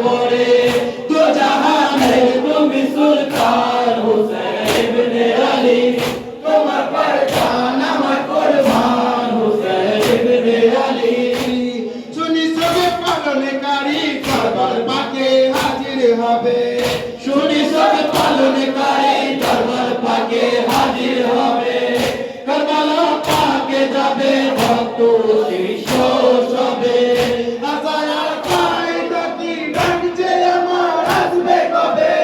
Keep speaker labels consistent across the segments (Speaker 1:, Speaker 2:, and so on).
Speaker 1: বড়ে দো জাহানের তুমি সুলতান হুসেন ইবনে আলী তোমার পর জান আমার কুরবান হুসেন ইবনে আলী
Speaker 2: শুনি সবে পালনকারী কারবার পাকে হাজির হবে
Speaker 1: শুনি সবে পালনকারী দরবার পাকে হাজির হবে কারবালা পাকে যাবে ভক্ত শিষ্য সবে
Speaker 2: আসায়ার পায় ডাকি ডাকছে আমার আসবে কবে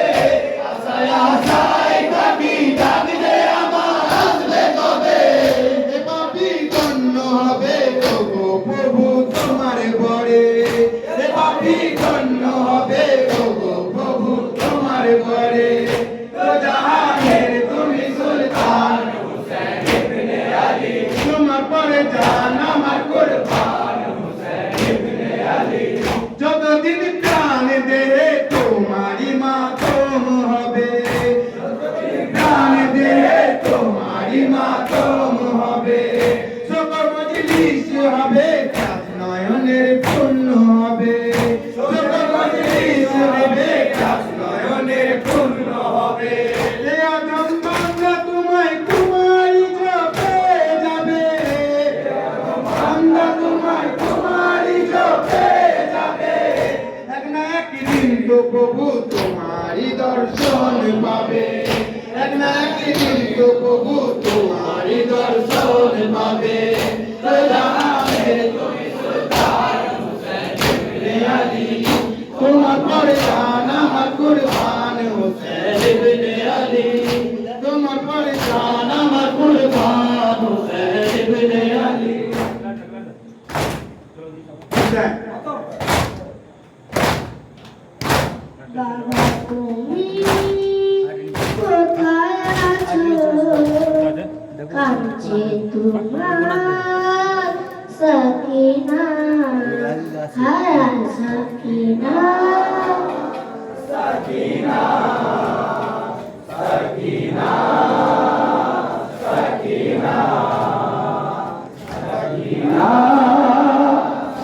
Speaker 1: আশায় আশায় ডাকি ডাকছে আমার আসবে কবে
Speaker 2: এ পাপী ধন্য হবে ওগো প্রভু তোমার বরে এ পাপী ধন্য হবে ওগো প্রভু তোমার বরে দো জাহানের তুমি সুলতান
Speaker 1: হুসেন ইবনে আলী
Speaker 2: তোমার পরে জান আমার কুরবান
Speaker 1: হুসেন ইবনে আলী
Speaker 2: যতদিন প্রাণ দেহে তোমারই মাতম হবে প্রাণ দেহে তোমারই মাতম হবে সকল মজলিস হবে কাজ নয়নের পূর্ণ হবে সকল মজলিস হবে কাজ নয়নের পূর্ণ হবে এ আদম বান্দা তোমায় তোমারই জপে যাবে বান্দা তোমায় তোমারই জপে যাবে এক না একদিন তো প্রভু তোমারই দর্শন পাবে এক না একদিন তো প্রভু তোমারই দর্শন পাবে দো জাহানের তুমি সুলতান হুসেন ইবনে আলী তোমার পরে জান আমার কুরবান হুসেন
Speaker 1: ইবনে আলী
Speaker 2: তোমার পরে জান
Speaker 1: আমার কুরবান হুসেন ইবনে আলী
Speaker 3: বাবা তুমি কোথায় আছো কাঁদছে তোমার সকিনা হায় সকিনা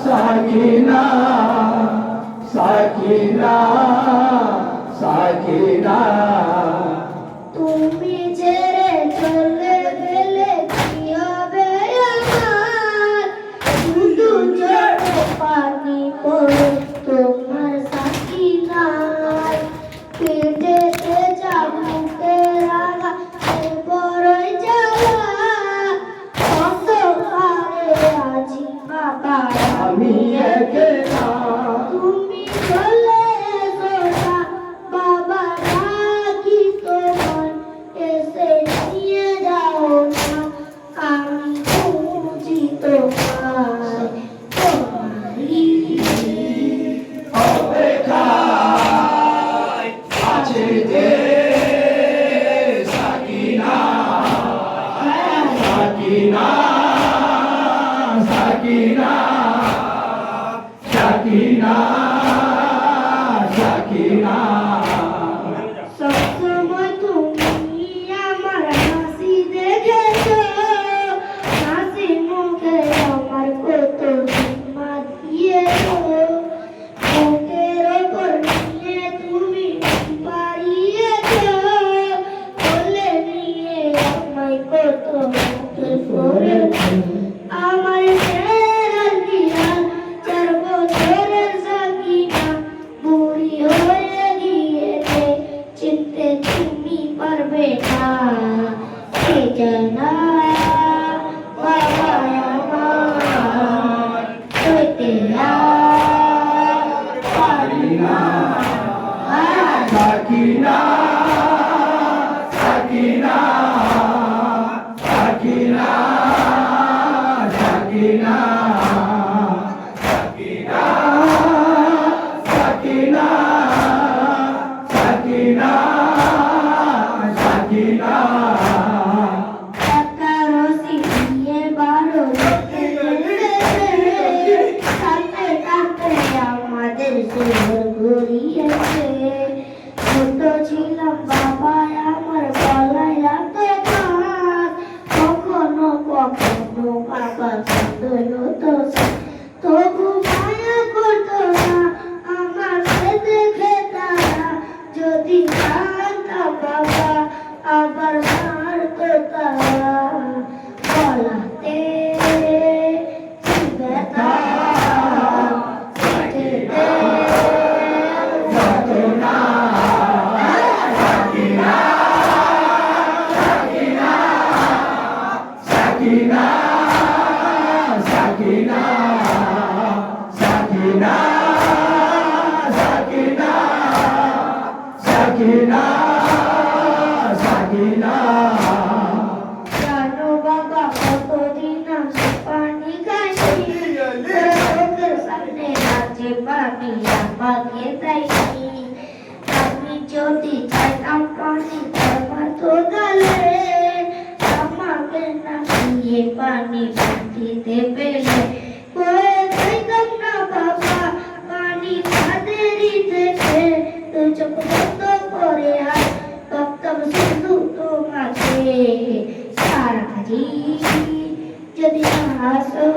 Speaker 1: সাকিনা সাকিনা সাকিনা
Speaker 3: তুমি ছেড়ে চলে গেলে কি হবে আমার শুধু চোখ পানি পড়ে তোমার সাকিনায় পেটেতে চাবুকে রাগা বড়ই জ্বালা অন্ধকারে আছি বাবা
Speaker 1: আমি একেলা
Speaker 3: তুমি চলে এসো না বাবা ডাকি তোমার এসে নিয়ে যাও না আমি খুঁজি তোমার তোমারই
Speaker 1: অপেক্ষায় আছে যে সাকিনা সাকিনা সাকিনা সাকিনা সাকিনা
Speaker 3: সবসময় তুমি আমার হাসি দেখেছো হাসি মুখে আমার কত হিম্মত দিয়েছো বুকের ওপর নিয়ে তুমি বাড়িয়েছো বলে নিয়ে আমায় কত মুখে পড়েছো আমার ফেরার বিয়ার 4 বছরের সাকিনা বুড়ি হয়ে গিয়েছে চিনতে তুমি পারবে না কে জানা বাবা আমার হইতে আর পারি না
Speaker 1: সাকিনা সাকিনা সাকিনা সাকিনা সাকিনা সাকিনা সাকিনা সাকিনা
Speaker 3: টাকা রসি দিয়ে 12 লোকে কাটতে কাটতে আমাদের শহর ঘুরিয়েছে ছোট ছিলাম বাবা আমার গলায় এত কাজ কখনো কখনো বাবা কাঁদলো তো তবু মায়া করতো না আমার খেতে
Speaker 2: সাকিনা সাকিনা সাকিনা সাকিনা
Speaker 3: জানো বাবা কতদিন আমি পানি খাইনি চোখের সামনে আছে পানি আমাকে দেয়নি আমি যদি চাইতাম পানি আমার তো গালে আমাকে না দিয়ে পানি দিতে পেলে কয়ে খাইতাম না বাবা পানি তাদেরই থেকে তুই চোখ বন্ধ করে আর ভাবতাম শুধু তোমাকে সারাজি যদি না হাসো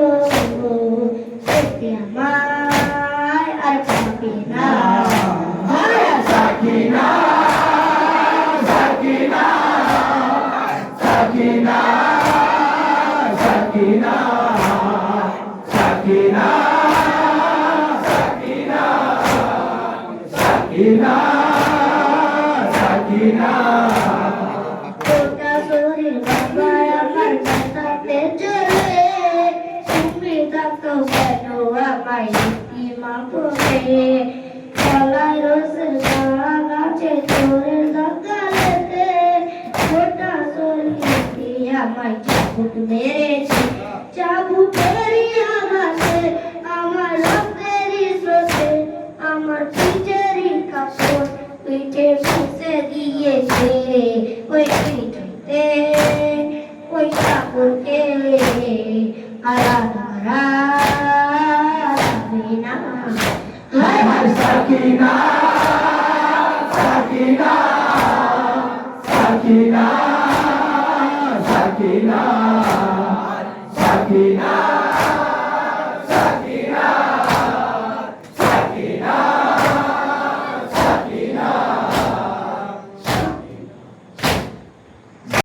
Speaker 3: দেখতে আমায় আর পাবে না
Speaker 2: সাকিনা সাকিনা সাকিনা সাকিনা সাকিনা সাকিনা সাকিনা সাকিনা
Speaker 3: গোটা শরীর বাবা আমার কাঁটাতে চলে তুমি থাকো কেন আমায় ইমা করে গলায় রোজের গাড়া গাছে চোরের গালেতে গোটা শরীর দিয়ে আমায় চাবুক মেরেছে চাবুকেরই আঘাতে আমার রক্তেরই স্রোতে আমার পিঠেরই কাপড় পিঠে মুছে দিয়েছে ওই পিঠেতে ওই কাপড়কে আলাদা রাখবে না
Speaker 2: হায় হায় সাকিনা সাকিনা সাকিনা সাকিনা সাকিনা